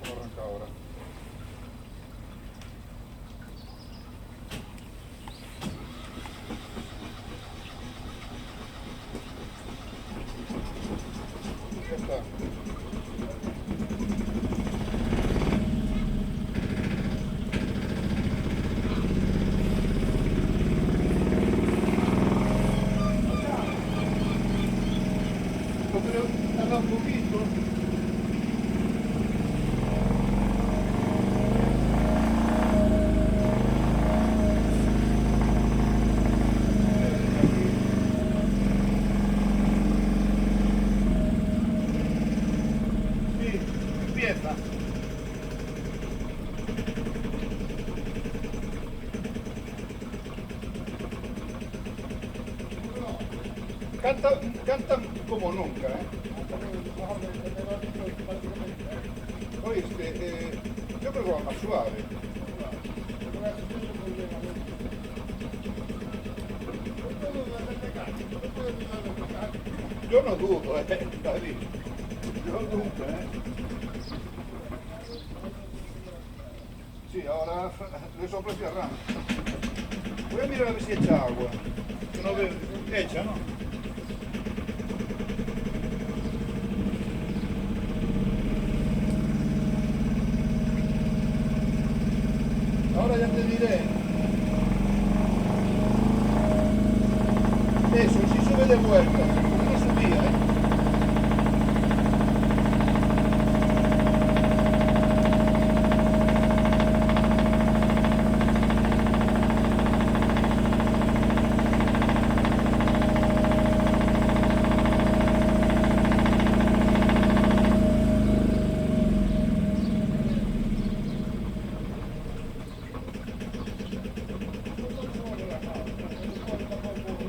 cómo arranca ahora. Ya está. Pero tarda un poquito. Sí, empieza. Cantan como nunca, ¿eh? Oíste, yo creo que va más suave. Yo no dudo, David. Yo nunca, Sí, ahora le sopla y arranca. Voy a mirar a ver si echa agua. Que no veo. Echa, ¿no? Ahora ya te diré. Eso, si sube de vuelta, porque no subía, ¿eh?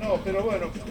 No, pero bueno,